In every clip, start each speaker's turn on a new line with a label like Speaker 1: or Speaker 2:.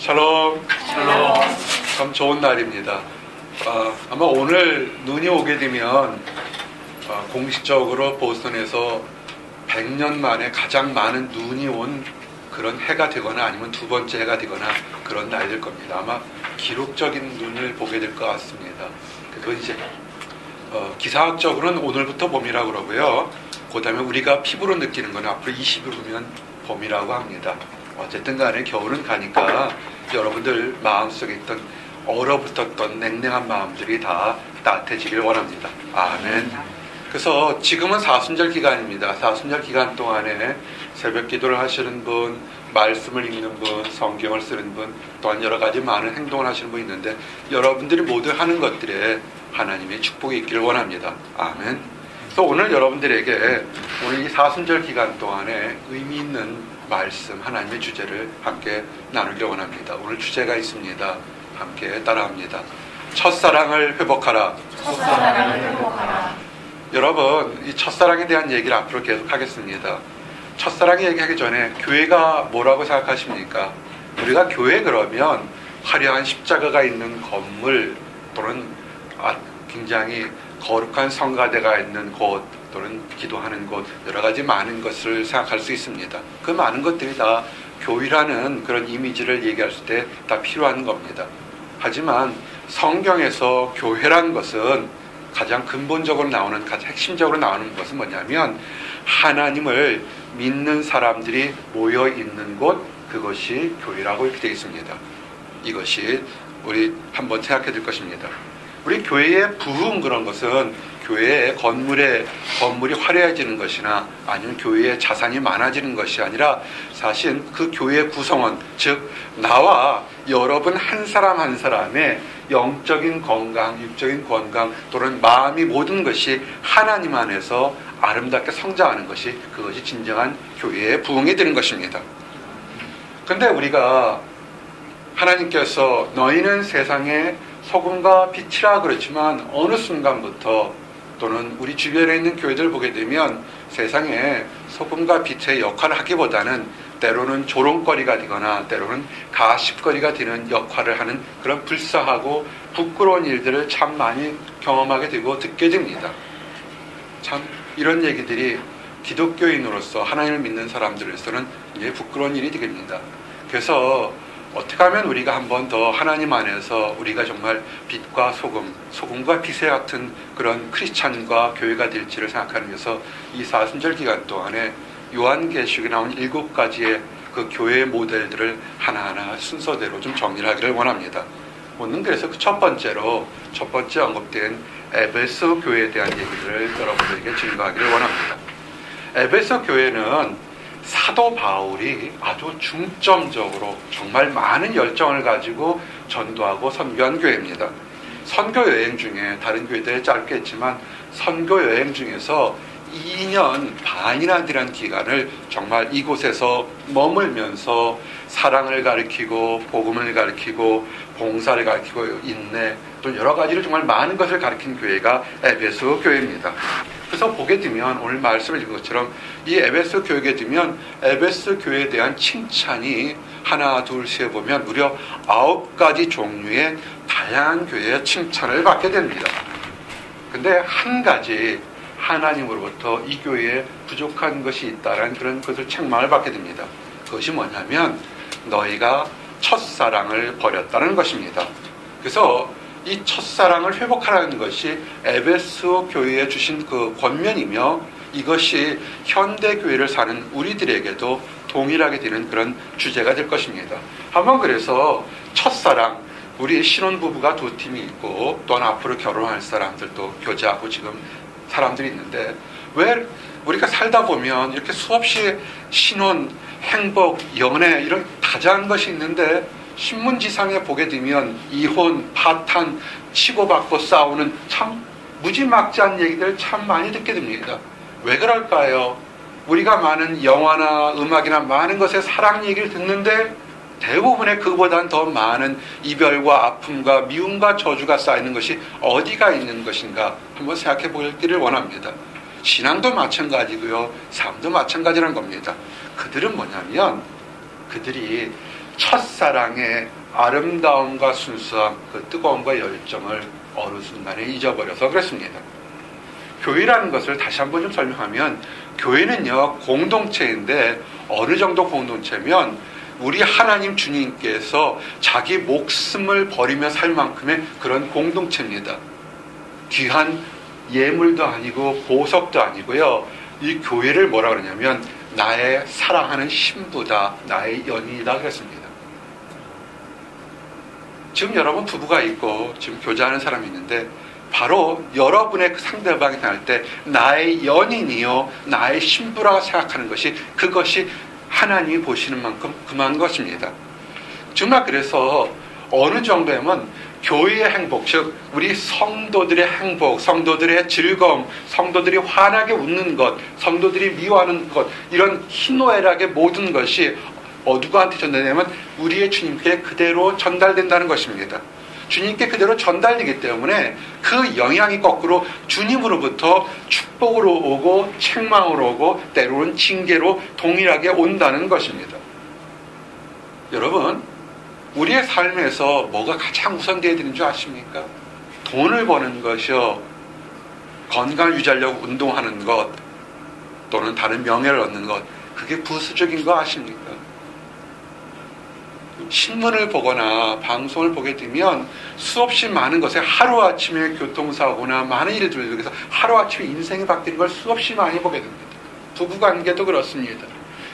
Speaker 1: 샬롬.
Speaker 2: 샬롬.
Speaker 1: 참 좋은 날입니다. 아마 오늘 눈이 오게 되면 공식적으로 보스턴에서 100년 만에 가장 많은 눈이 온 그런 해가 되거나 아니면 두 번째 해가 되거나 그런 날이 될 겁니다. 아마 기록적인 눈을 보게 될 것 같습니다. 그건 이제 기사학적으로는 오늘부터 봄이라고 그러고요. 그 다음에 우리가 피부로 느끼는 건 앞으로 20일 후면 봄이라고 합니다. 어쨌든 간에 겨울은 가니까 여러분들 마음속에 있던 얼어붙었던 냉랭한 마음들이 다 따뜻해지길 원합니다. 아멘. 그래서 지금은 사순절 기간입니다. 사순절 기간 동안에 새벽 기도를 하시는 분, 말씀을 읽는 분, 성경을 쓰는 분, 또한 여러 가지 많은 행동을 하시는 분이 있는데 여러분들이 모두 하는 것들에 하나님의 축복이 있기를 원합니다. 아멘. 그래서 오늘 여러분들에게 오늘 이 사순절 기간 동안에 의미 있는 말씀, 하나님의 주제를 함께 나누기를 원합니다. 오늘 주제가 있습니다. 함께 따라합니다. 첫사랑을 회복하라.
Speaker 2: 첫사랑을 회복하라.
Speaker 1: 여러분, 이 첫사랑에 대한 얘기를 앞으로 계속 하겠습니다. 첫사랑 얘기하기 전에 교회가 뭐라고 생각하십니까? 우리가 교회 그러면 화려한 십자가가 있는 건물 또는 굉장히 거룩한 성가대가 있는 곳 또는 기도하는 곳 여러 가지 많은 것을 생각할 수 있습니다. 그 많은 것들이 다 교회라는 그런 이미지를 얘기할 때 다 필요한 겁니다. 하지만 성경에서 교회란 것은 가장 근본적으로 나오는, 가장 핵심적으로 나오는 것은 뭐냐면 하나님을 믿는 사람들이 모여 있는 곳, 그것이 교회라고 이렇게 되어 있습니다. 이것이 우리 한번 생각해 볼 것입니다. 우리 교회의 부흥 그런 것은 교회의 건물이 화려해지는 것이나 아니면 교회의 자산이 많아지는 것이 아니라 사실 그 교회의 구성원, 즉 나와 여러분 한 사람 한 사람의 영적인 건강, 육적인 건강 또는 마음이 모든 것이 하나님 안에서 아름답게 성장하는 것이 그것이 진정한 교회의 부흥이 되는 것입니다. 그런데 우리가 하나님께서 너희는 세상의 소금과 빛이라 그렇지만 어느 순간부터 또는 우리 주변에 있는 교회들 보게 되면 세상에 소금과 빛의 역할을 하기보다는 때로는 조롱거리가 되거나 때로는 가십거리가 되는 역할을 하는 그런 불쌍하고 부끄러운 일들을 참 많이 경험하게 되고 듣게 됩니다. 참 이런 얘기들이 기독교인으로서 하나님을 믿는 사람들에서는 굉장히 부끄러운 일이 되겠습니다. 그래서 어떻게 하면 우리가 한 번 더 하나님 안에서 우리가 정말 빛과 소금과 빛의 같은 그런 크리스찬과 교회가 될지를 생각하는 데서 이 사순절 기간 동안에 요한계시록에 나온 7가지의 그 교회의 모델들을 하나하나 순서대로 좀 정리를 하기를 원합니다. 오늘 그래서 그 첫 번째 언급된 에베소 교회에 대한 얘기들을 여러분들에게 증거하기를 원합니다. 에베소 교회는 사도 바울이 아주 중점적으로 정말 많은 열정을 가지고 전도하고 선교한 교회입니다. 선교 여행 중에 다른 교회들이 짧게 했지만 선교 여행 중에서 2년 반이나 되는 기간을 정말 이곳에서 머물면서 사랑을 가르치고 복음을 가르치고 봉사를 가르치고 인내 또 여러 가지를 정말 많은 것을 가르친 교회가 에베소 교회입니다. 그래서 보게 되면 오늘 말씀을 읽은 것처럼 이 에베소 교회에 되면 에베소 교회에 대한 칭찬이 하나 둘 셋 보면 무려 9가지 종류의 다양한 교회의 칭찬을 받게 됩니다. 근데 한 가지 하나님으로부터 이 교회에 부족한 것이 있다는 그런 것을 책망을 받게 됩니다. 그것이 뭐냐면 너희가 첫사랑을 버렸다는 것입니다. 그래서 이 첫사랑을 회복하라는 것이 에베소 교회에 주신 그 권면이며 이것이 현대교회를 사는 우리들에게도 동일하게 되는 그런 주제가 될 것입니다. 한번 그래서 첫사랑, 우리 신혼부부가 2팀이 있고 또한 앞으로 결혼할 사람들도 교제하고 지금 사람들이 있는데 왜 우리가 살다 보면 이렇게 수없이 신혼, 행복, 연애 이런 다자한 것이 있는데 신문지상에 보게 되면 이혼, 파탄, 치고받고 싸우는 참 무지막지한 얘기들 참 많이 듣게 됩니다. 왜 그럴까요? 우리가 많은 영화나 음악이나 많은 것에 사랑 얘기를 듣는데 대부분의 그보다는 더 많은 이별과 아픔과 미움과 저주가 쌓이는 것이 어디가 있는 것인가 한번 생각해 보기를 원합니다. 신앙도 마찬가지고요. 삶도 마찬가지라는 겁니다. 그들은 뭐냐면 그들이 첫사랑의 아름다움과 순수함, 그 뜨거움과 열정을 어느 순간에 잊어버려서 그렇습니다. 교회라는 것을 다시 한번 좀 설명하면, 교회는요 공동체인데, 어느 정도 공동체면 우리 하나님 주님께서 자기 목숨을 버리며 살 만큼의 그런 공동체입니다. 귀한 예물도 아니고 보석도 아니고요, 이 교회를 뭐라 그러냐면 나의 사랑하는 신부다, 나의 연인이다 그랬습니다. 지금 여러분 부부가 있고 지금 교제하는 사람이 있는데, 바로 여러분의 그 상대방이 대할 때 나의 연인이요, 나의 신부라고 생각하는 것이, 그것이 하나님이 보시는 만큼 그만 것입니다. 정말 그래서 어느 정도면 교회의 행복, 즉 우리 성도들의 행복, 성도들의 즐거움, 성도들이 환하게 웃는 것, 성도들이 미워하는 것, 이런 희노애락의 모든 것이 누구한테 전달되냐면 우리의 주님께 그대로 전달된다는 것입니다. 주님께 그대로 전달되기 때문에 그 영향이 거꾸로 주님으로부터 축복으로 오고 책망으로 오고 때로는 징계로 동일하게 온다는 것입니다. 여러분, 우리의 삶에서 뭐가 가장 우선되어야 되는 줄 아십니까? 돈을 버는 것이요, 건강을 유지하려고 운동하는 것, 또는 다른 명예를 얻는 것, 그게 부수적인 거 아십니까? 신문을 보거나 방송을 보게 되면 수없이 많은 것에 하루아침에 교통사고나 많은 일들을 통해서 하루아침에 인생이 바뀌는 걸 수없이 많이 보게 됩니다. 부부관계도 그렇습니다.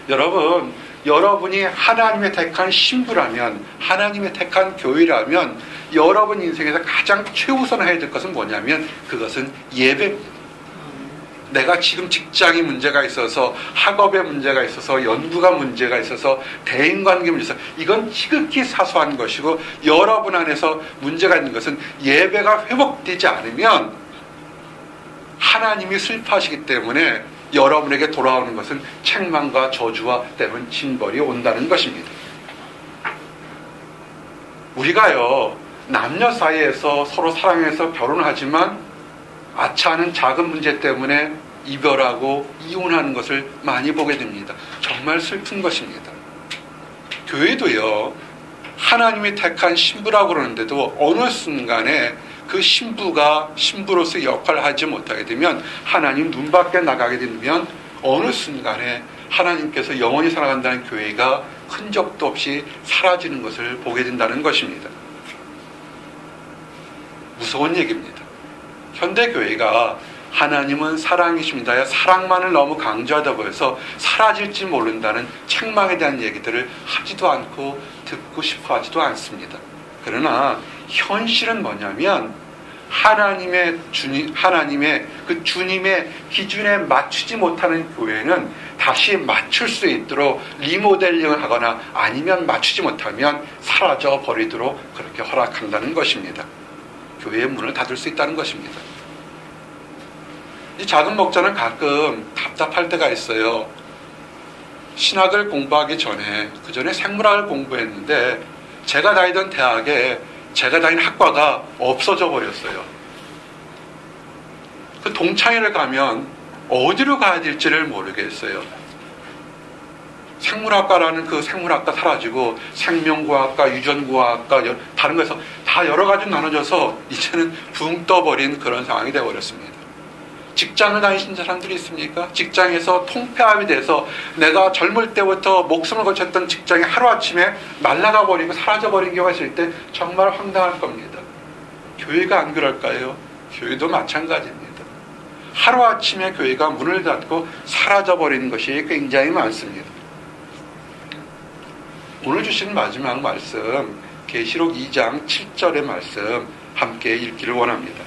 Speaker 1: 여러분, 여러분이 하나님의 택한 신부라면, 하나님의 택한 교회라면 여러분 인생에서 가장 최우선해야 될 것은 뭐냐면 그것은 예배입니다. 내가 지금 직장이 문제가 있어서, 학업에 문제가 있어서, 연구가 문제가 있어서, 대인관계 문제가 있어서, 이건 지극히 사소한 것이고, 여러분 안에서 문제가 있는 것은 예배가 회복되지 않으면 하나님이 슬퍼하시기 때문에 여러분에게 돌아오는 것은 책망과 저주와 때문 징벌이 온다는 것입니다. 우리가요, 남녀 사이에서 서로 사랑해서 결혼하지만 아차하는 작은 문제 때문에 이별하고 이혼하는 것을 많이 보게 됩니다. 정말 슬픈 것입니다. 교회도요, 하나님이 택한 신부라고 그러는데도 어느 순간에 그 신부가 신부로서 역할을 하지 못하게 되면, 하나님 눈 밖에 나가게 되면 어느 순간에 하나님께서 영원히 살아간다는 교회가 흔적도 없이 사라지는 것을 보게 된다는 것입니다. 무서운 얘기입니다. 현대교회가 하나님은 사랑이십니다, 사랑만을 너무 강조하다 보여서 사라질지 모른다는 책망에 대한 얘기들을 하지도 않고 듣고 싶어 하지도 않습니다. 그러나 현실은 뭐냐면 하나님의 그 주님의 기준에 맞추지 못하는 교회는 다시 맞출 수 있도록 리모델링을 하거나 아니면 맞추지 못하면 사라져 버리도록 그렇게 허락한다는 것입니다. 교회의 문을 닫을 수 있다는 것입니다. 이 작은 목자는 가끔 답답할 때가 있어요. 신학을 공부하기 전에, 그 전에 생물학을 공부했는데 제가 다니던 대학에 제가 다닌 학과가 없어져 버렸어요. 그 동창회를 가면 어디로 가야 될지를 모르겠어요. 생물학과라는 그 생물학과 사라지고 생명과학과, 유전과학과, 다른 거에서 다 여러 가지 나눠져서 이제는 붕 떠버린 그런 상황이 되어버렸습니다. 직장을 다니신 사람들이 있습니까? 직장에서 통폐합이 돼서 내가 젊을 때부터 목숨을 거쳤던 직장이 하루아침에 날아가 버리고 사라져 버린 경우가 있을 때 정말 황당할 겁니다. 교회가 안 그럴까요? 교회도 마찬가지입니다. 하루아침에 교회가 문을 닫고 사라져 버리는 것이 굉장히 많습니다. 오늘 주신 마지막 말씀, 계시록 2장 7절의 말씀 함께 읽기를 원합니다.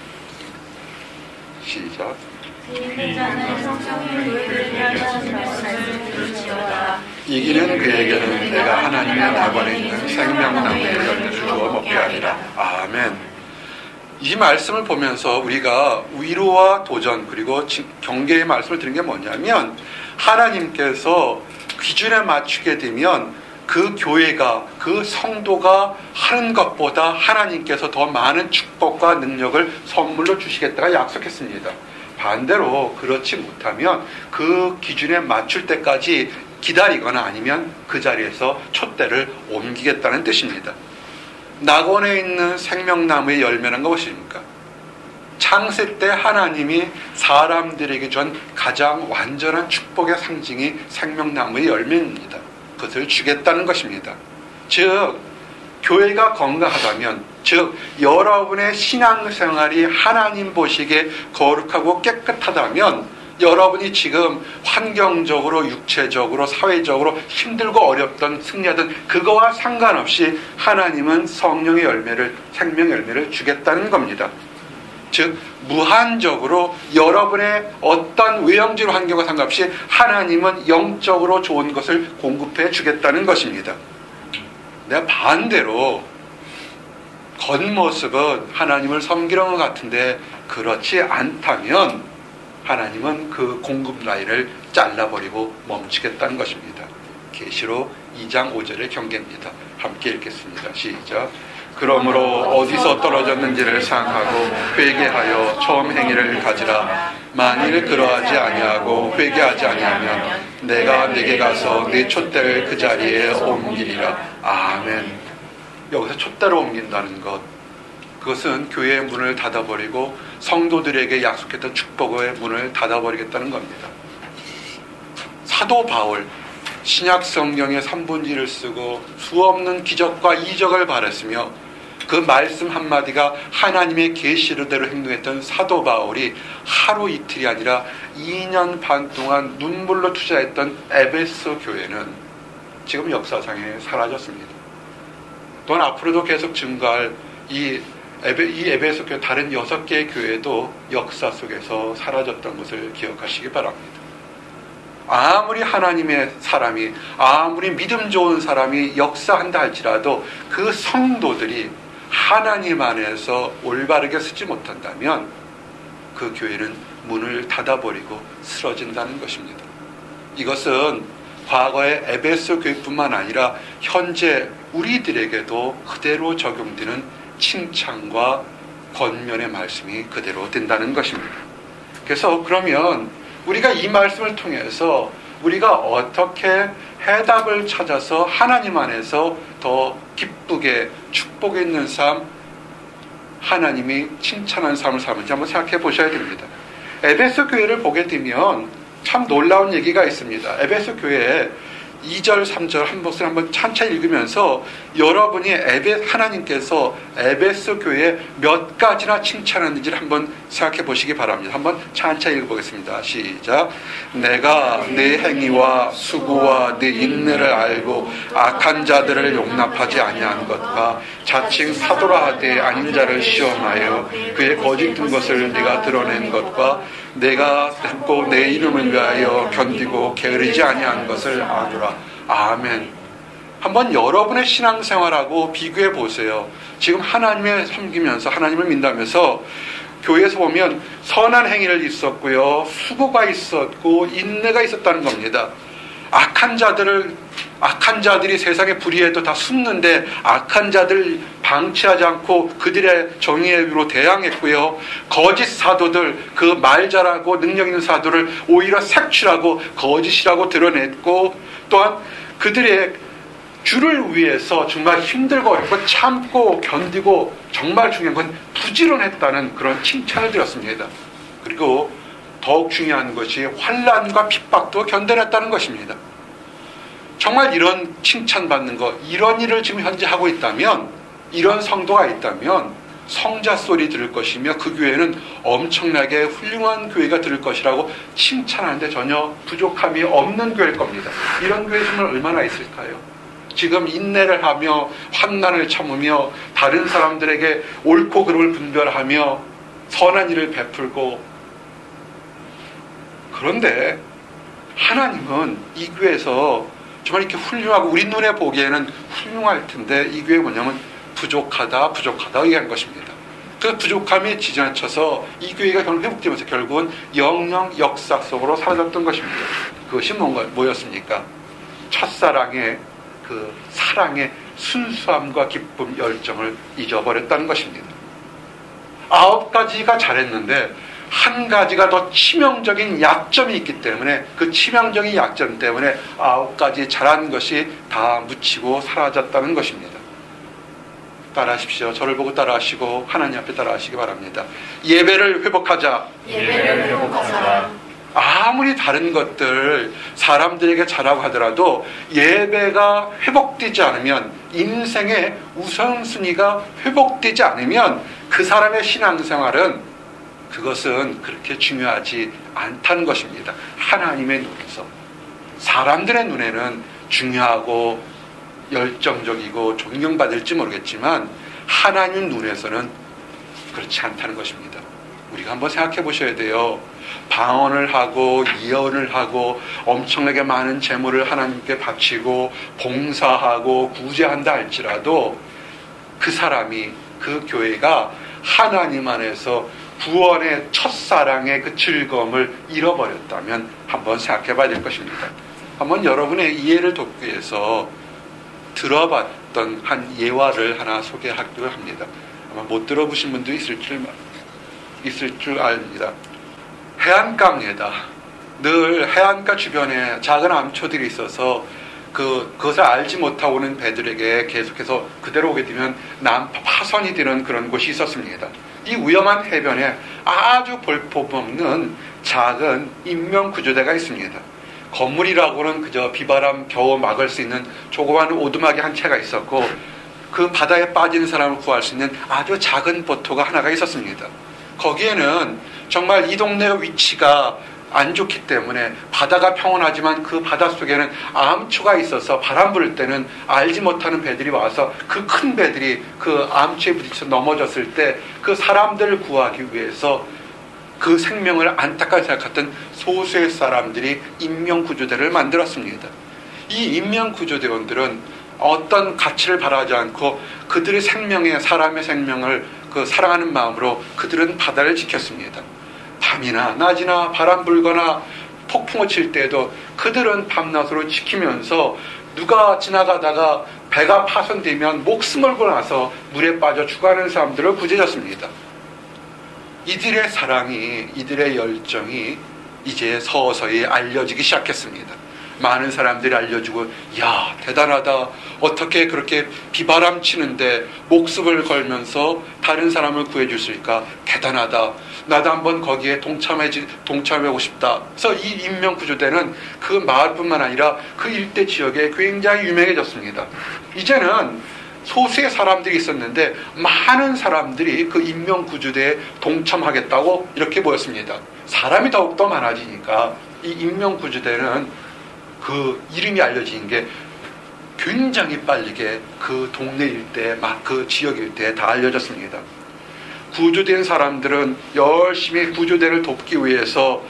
Speaker 1: 시작. 이기는 그에게는 내가 하나님의 낙원에 있는 생명나무의 열매를 주어 먹게 하리라. 아멘. 이 말씀을 보면서 우리가 위로와 도전, 그리고 경계의 말씀을 드린 게 뭐냐면, 하나님께서 기준에 맞추게 되면 그 교회가, 그 성도가 하는 것보다 하나님께서 더 많은 축복과 능력을 선물로 주시겠다가 약속했습니다. 반대로 그렇지 못하면 그 기준에 맞출 때까지 기다리거나 아니면 그 자리에서 촛대를 옮기겠다는 뜻입니다. 낙원에 있는 생명나무의 열매는 무엇입니까? 창세 때 하나님이 사람들에게 준 가장 완전한 축복의 상징이 생명나무의 열매입니다. 그것을 주겠다는 것입니다. 즉 교회가 건강하다면, 즉 여러분의 신앙생활이 하나님 보시기에 거룩하고 깨끗하다면, 여러분이 지금 환경적으로 육체적으로 사회적으로 힘들고 어렵던 승리하던 그거와 상관없이 하나님은 성령의 열매를, 생명의 열매를 주겠다는 겁니다. 즉 무한적으로 여러분의 어떤 외형적 환경과 상관없이 하나님은 영적으로 좋은 것을 공급해 주겠다는 것입니다. 내가 반대로 겉모습은 하나님을 섬기는 것 같은데 그렇지 않다면 하나님은 그 공급 라인을 잘라버리고 멈추겠다는 것입니다. 계시록 2장 5절의 경계입니다. 함께 읽겠습니다. 시작. 그러므로 어디서 떨어졌는지를 생각하고 회개하여 처음 행위를 가지라. 만일 그러하지 아니하고 회개하지 아니하면 내가 네게 가서 네 촛대를 그 자리에 옮기리라. 아멘. 여기서 촛대를 옮긴다는 것, 그것은 교회의 문을 닫아버리고 성도들에게 약속했던 축복의 문을 닫아버리겠다는 겁니다. 사도 바울, 신약 성경의 3분지를 쓰고 수없는 기적과 이적을 발했으며 그 말씀 한마디가 하나님의 계시로대로 행동했던 사도 바울이 하루 이틀이 아니라 2년 반 동안 눈물로 투자했던 에베소 교회는 지금 역사상에 사라졌습니다. 또한 앞으로도 계속 증가할 이 에베소 교회 다른 6개의 교회도 역사 속에서 사라졌던 것을 기억하시기 바랍니다. 아무리 하나님의 사람이, 아무리 믿음 좋은 사람이 역사한다 할지라도 그 성도들이 하나님 안에서 올바르게 쓰지 못한다면 그 교회는 문을 닫아버리고 쓰러진다는 것입니다. 이것은 과거의 에베소 교회뿐만 아니라 현재 우리들에게도 그대로 적용되는 칭찬과 권면의 말씀이 그대로 된다는 것입니다. 그래서 그러면 우리가 이 말씀을 통해서 우리가 어떻게 해답을 찾아서 하나님 안에서 더 기쁘게 축복 있는 삶, 하나님이 칭찬하는 삶을 살는지 한번 생각해 보셔야 됩니다. 에베소 교회를 보게 되면 참 놀라운 얘기가 있습니다. 에베소 교회에 2절, 3절 한 번씩 한번 찬찬히 읽으면서 여러분이 하나님께서 에베소 교회에 몇 가지나 칭찬하는지를 한번 생각해 보시기 바랍니다. 한번 찬찬히 읽어보겠습니다. 시작. 내가 네 행위와 수고와 네 인내를 알고 악한 자들을 용납하지 아니한 것과 자칭 사도라 하되 아닌 자를 시험하여 그의 거짓된 것을 네가 드러낸 것과 내가 듣고 내 이름을 위하여 견디고 게으르지 아니한 것을 아노라. 아멘. 한번 여러분의 신앙생활하고 비교해 보세요. 지금 하나님을 섬기면서 하나님을 믿다면서 교회에서 보면 선한 행위를 있었고요, 수고가 있었고 인내가 있었다는 겁니다. 악한 자들이 세상의 불의에도 다 숨는데 악한 자들 방치하지 않고 그들의 정의로 대항했고요. 거짓 사도들, 그 말 잘하고 능력 있는 사도를 오히려 색출하고 거짓이라고 드러냈고, 또한 그들의 주를 위해서 정말 힘들고 어렵고 참고 견디고 정말 중요한 건 부지런했다는 그런 칭찬을 드렸습니다. 그리고 더욱 중요한 것이 환난과 핍박도 견뎌냈다는 것입니다. 정말 이런 칭찬받는 것, 이런 일을 지금 현재 하고 있다면, 이런 성도가 있다면 성자 소리 들을 것이며 그 교회는 엄청나게 훌륭한 교회가 될 것이라고 칭찬하는데 전혀 부족함이 없는 교회일 겁니다. 이런 교회 정말 얼마나 있을까요? 지금 인내를 하며 환난을 참으며 다른 사람들에게 옳고 그름을 분별하며 선한 일을 베풀고, 그런데 하나님은 이 교회에서 정말 이렇게 훌륭하고 우리 눈에 보기에는 훌륭할 텐데 이 교회 뭐냐면 부족하다 얘기한 것입니다. 그 부족함이 지나쳐서 이 교회가 결국 회복되면서 결국은 영영 역사 속으로 사라졌던 것입니다. 그것이 뭐였습니까? 첫사랑의 그 사랑의 순수함과 기쁨, 열정을 잊어버렸다는 것입니다. 9가지가 잘했는데 한 가지가 더 치명적인 약점이 있기 때문에 그 치명적인 약점 때문에 9가지 잘한 것이 다 묻히고 사라졌다는 것입니다. 따라하십시오. 저를 보고 따라하시고 하나님 앞에 따라하시기 바랍니다. 예배를 회복하자.
Speaker 2: 예배를 회복하자.
Speaker 1: 아무리 다른 것들 사람들에게 잘하고 하더라도 예배가 회복되지 않으면, 인생의 우선순위가 회복되지 않으면 그 사람의 신앙생활은, 그것은 그렇게 중요하지 않다는 것입니다. 하나님의 눈에서. 사람들의 눈에는 중요하고 열정적이고 존경받을지 모르겠지만 하나님 눈에서는 그렇지 않다는 것입니다. 우리가 한번 생각해 보셔야 돼요. 방언을 하고 예언을 하고 엄청나게 많은 재물을 하나님께 바치고 봉사하고 구제한다 할지라도 그 사람이, 그 교회가 하나님 안에서 구원의 첫사랑의 그 즐거움을 잃어버렸다면 한번 생각해 봐야 될 것입니다. 한번 여러분의 이해를 돕기 위해서 들어봤던 한 예화를 하나 소개하기로 합니다. 아마 못 들어보신 분도 있을 줄 압니다. 해안가입니다. 늘 해안가 주변에 작은 암초들이 있어서 그것을 알지 못하고 오는 배들에게 계속해서 그대로 오게 되면 파손이 되는 그런 곳이 있었습니다. 이 위험한 해변에 아주 볼품없는 작은 인명구조대가 있습니다. 건물이라고는 그저 비바람 겨우 막을 수 있는 조그만 오두막이 한 채가 있었고, 그 바다에 빠진 사람을 구할 수 있는 아주 작은 보트가 하나가 있었습니다. 거기에는 정말 이 동네의 위치가 안 좋기 때문에 바다가 평온하지만 그 바닷속에는 암초가 있어서 바람 불 때는 알지 못하는 배들이 와서 그 큰 배들이 그 암초에 부딪혀 넘어졌을 때 그 사람들을 구하기 위해서 그 생명을 안타깝게 생각했던 소수의 사람들이 인명구조대를 만들었습니다. 이 인명구조대원들은 어떤 가치를 바라지 않고 그들의 생명에, 사람의 생명을 사랑하는 마음으로 그들은 바다를 지켰습니다. 밤이나 낮이나 바람 불거나 폭풍을 칠 때에도 그들은 밤낮으로 지키면서 누가 지나가다가 배가 파손되면 목숨을 걸어서 물에 빠져 죽어가는 사람들을 구제했습니다. 이들의 사랑이, 이들의 열정이 이제 서서히 알려지기 시작했습니다. 많은 사람들이 알려주고, 야, 대단하다. 어떻게 그렇게 비바람 치는데 목숨을 걸면서 다른 사람을 구해줄 수 있을까? 대단하다. 나도 한번 거기에 동참하고 싶다. 그래서 이 인명구조대는 그 마을뿐만 아니라 그 일대 지역에 굉장히 유명해졌습니다. 이제는 소수의 사람들이 있었는데 많은 사람들이 그 인명구조대에 동참하겠다고 이렇게 모였습니다. 사람이 더욱더 많아지니까 이 인명구조대는 그 이름이 알려진 게 굉장히 빠르게 그 동네 일대에, 그 지역 일대에 다 알려졌습니다. 구조된 사람들은 열심히 구조대를 돕기 위해서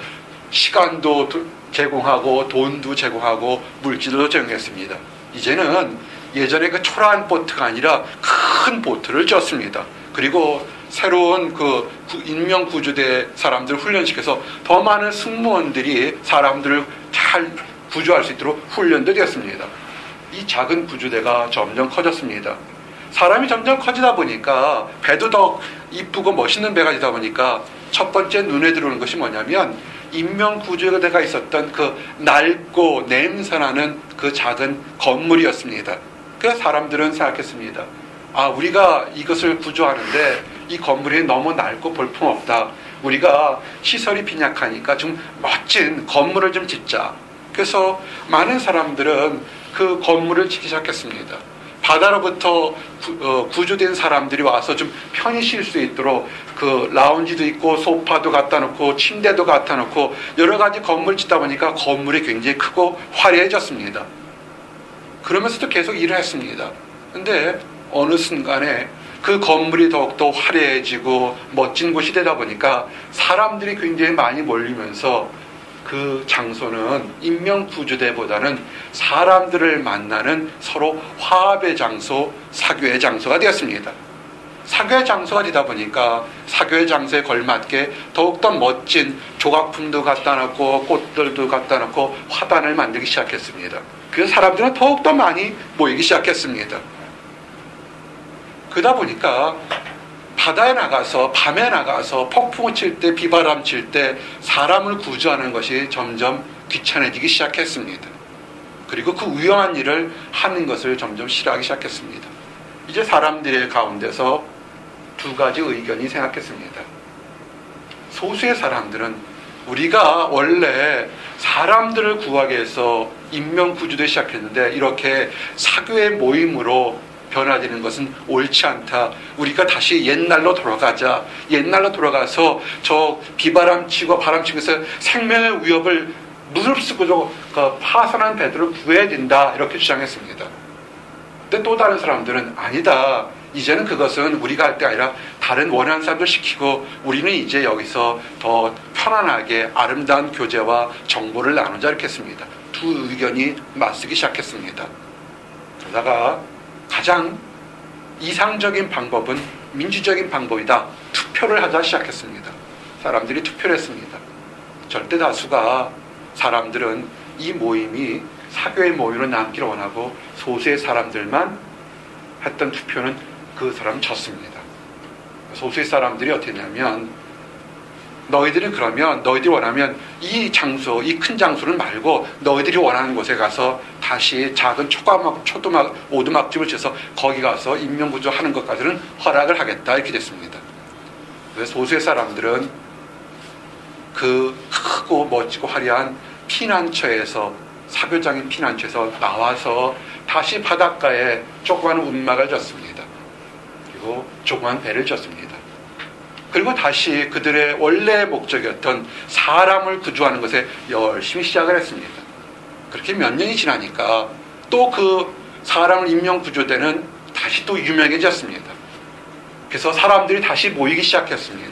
Speaker 1: 시간도 제공하고 돈도 제공하고 물질도 제공했습니다. 이제는 예전에 그 초라한 보트가 아니라 큰 보트를 졌습니다. 그리고 새로운 그 인명구조대 사람들을 훈련시켜서 더 많은 승무원들이 사람들을 잘 구조할 수 있도록 훈련도 되었습니다. 이 작은 구조대가 점점 커졌습니다. 사람이 점점 커지다 보니까 배도 더 이쁘고 멋있는 배가 되다 보니까 첫 번째 눈에 들어오는 것이 뭐냐면 인명구조대가 있었던 그 낡고 냄새나는 그 작은 건물이었습니다. 그래서 사람들은 생각했습니다. 아, 우리가 이것을 구조하는데 이 건물이 너무 낡고 볼품없다. 우리가 시설이 빈약하니까 좀 멋진 건물을 좀 짓자. 그래서 많은 사람들은 그 건물을 짓기 시작했습니다. 바다로부터 구조된 사람들이 와서 좀 편히 쉴 수 있도록 그 라운지도 있고 소파도 갖다 놓고 침대도 갖다 놓고 여러 가지 건물 짓다 보니까 건물이 굉장히 크고 화려해졌습니다. 그러면서도 계속 일을 했습니다. 근데 어느 순간에 그 건물이 더욱더 화려해지고 멋진 곳이 되다 보니까 사람들이 굉장히 많이 몰리면서 그 장소는 인명구조대보다는 사람들을 만나는 서로 화합의 장소, 사교의 장소가 되었습니다. 사교의 장소가 되다 보니까 사교의 장소에 걸맞게 더욱더 멋진 조각품도 갖다 놓고 꽃들도 갖다 놓고 화단을 만들기 시작했습니다. 그래서 사람들은 더욱더 많이 모이기 시작했습니다. 그러다 보니까 바다에 나가서 밤에 나가서 폭풍을 칠 때 비바람 칠 때 사람을 구조하는 것이 점점 귀찮아지기 시작했습니다. 그리고 그 위험한 일을 하는 것을 점점 싫어하기 시작했습니다. 이제 사람들의 가운데서 두 가지 의견이 생각했습니다. 소수의 사람들은 우리가 원래 사람들을 구하기 위해서 인명구조도 시작했는데 이렇게 사교의 모임으로 변화되는 것은 옳지 않다. 우리가 다시 옛날로 돌아가자. 옛날로 돌아가서 저 비바람 치고 바람 치면서 생명의 위협을 무릅쓰고 파선한 배들을 구해야 된다. 이렇게 주장했습니다. 근데 또 다른 사람들은 아니다. 이제는 그것은 우리가 할 게 아니라 다른 원하는 사람들 시키고 우리는 이제 여기서 더 편안하게 아름다운 교제와 정보를 나누자 이렇게 했습니다. 두 의견이 맞서기 시작했습니다. 그러다가 가장 이상적인 방법은 민주적인 방법이다. 투표를 하자 시작했습니다. 사람들이 투표를 했습니다. 절대 다수가 사람들은 이 모임이 사교의 모임으로 남기를 원하고 소수의 사람들만 했던 투표는 그 사람 졌습니다. 소수의 사람들이 어떻게 했냐면 너희들이 그러면 너희들이 원하면 이 장소, 이 큰 장소를 말고 너희들이 원하는 곳에 가서 다시 작은 초도막, 오두막집을 지어서 거기 가서 인명구조 하는 것까지는 허락을 하겠다 이렇게 됐습니다. 그래서 소수의 사람들은 그 크고 멋지고 화려한 피난처에서 사교적인 피난처에서 나와서 다시 바닷가에 조그만 운막을 졌습니다. 그리고 조그만 배를 졌습니다. 그리고 다시 그들의 원래 목적이었던 사람을 구조하는 것에 열심히 시작을 했습니다. 그렇게 몇 년이 지나니까 또 그 사람을 인명구조대는 다시 또 유명해졌습니다. 그래서 사람들이 다시 모이기 시작했습니다.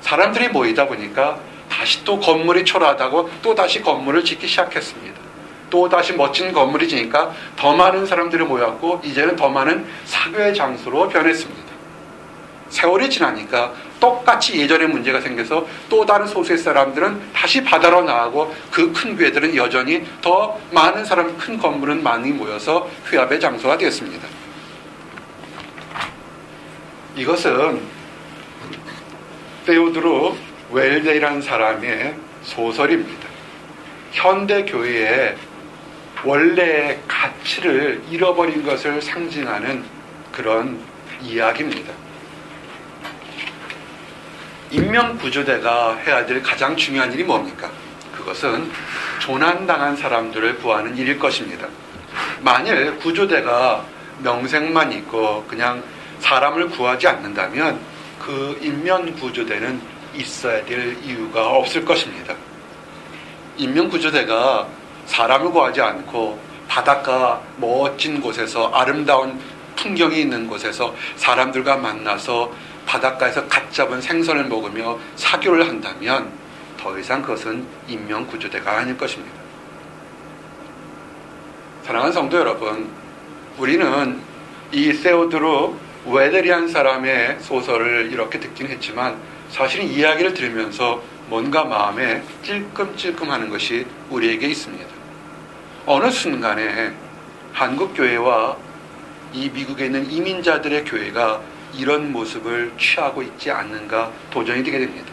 Speaker 1: 사람들이 모이다 보니까 다시 또 건물이 초라하다고 또 다시 건물을 짓기 시작했습니다. 또 다시 멋진 건물이 지니까 더 많은 사람들이 모였고 이제는 더 많은 사교의 장소로 변했습니다. 세월이 지나니까 똑같이 예전에 문제가 생겨서 또 다른 소수의 사람들은 다시 바다로 나가고 그 큰 교회들은 여전히 더 많은 사람, 큰 건물은 많이 모여서 회합의 장소가 되었습니다. 이것은 테오도르 웰데이라는 사람의 소설입니다. 현대 교회의 원래의 가치를 잃어버린 것을 상징하는 그런 이야기입니다. 인명구조대가 해야 될 가장 중요한 일이 뭡니까? 그것은 조난당한 사람들을 구하는 일일 것입니다. 만일 구조대가 명색만 있고 그냥 사람을 구하지 않는다면 그 인명구조대는 있어야 될 이유가 없을 것입니다. 인명구조대가 사람을 구하지 않고 바닷가 멋진 곳에서 아름다운 풍경이 있는 곳에서 사람들과 만나서 바닷가에서 갓 잡은 생선을 먹으며 사교를 한다면 더 이상 그것은 인명구조대가 아닐 것입니다. 사랑하는 성도 여러분, 우리는 이 세오도르 웰데리안 사람의 소설을 이렇게 듣긴 했지만 사실은 이야기를 들으면서 뭔가 마음에 찔끔찔끔하는 것이 우리에게 있습니다. 어느 순간에 한국 교회와 이 미국에 있는 이민자들의 교회가 이런 모습을 취하고 있지 않는가 도전이 되게 됩니다.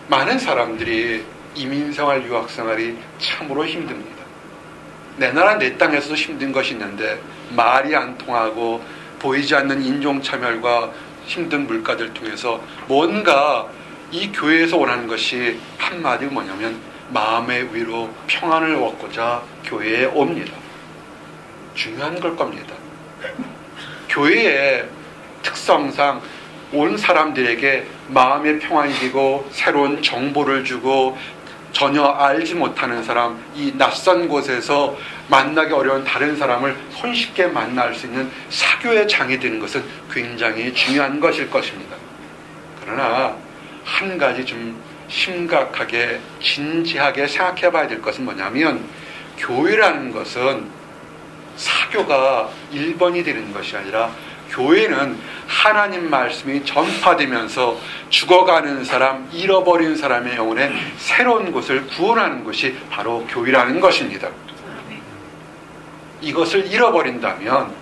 Speaker 1: 많은 사람들이 이민생활, 유학생활이 참으로 힘듭니다. 내 나라 내 땅에서도 힘든 것이 있는데 말이 안 통하고 보이지 않는 인종차별과 힘든 물가들 통해서 뭔가 이 교회에서 원하는 것이 한마디 뭐냐면 마음의 위로 평안을 얻고자 교회에 옵니다. 중요한 걸 겁니다. 교회의 특성상 온 사람들에게 마음의 평안이 되고 새로운 정보를 주고 전혀 알지 못하는 사람, 이 낯선 곳에서 만나기 어려운 다른 사람을 손쉽게 만날 수 있는 사교의 장이 되는 것은 굉장히 중요한 것일 것입니다. 그러나 한 가지 좀 심각하게 진지하게 생각해 봐야 될 것은 뭐냐면 교회라는 것은 사교가 1번이 되는 것이 아니라 교회는 하나님 말씀이 전파되면서 죽어가는 사람, 잃어버린 사람의 영혼에 새로운 곳을 구원하는 것이 바로 교회라는 것입니다. 이것을 잃어버린다면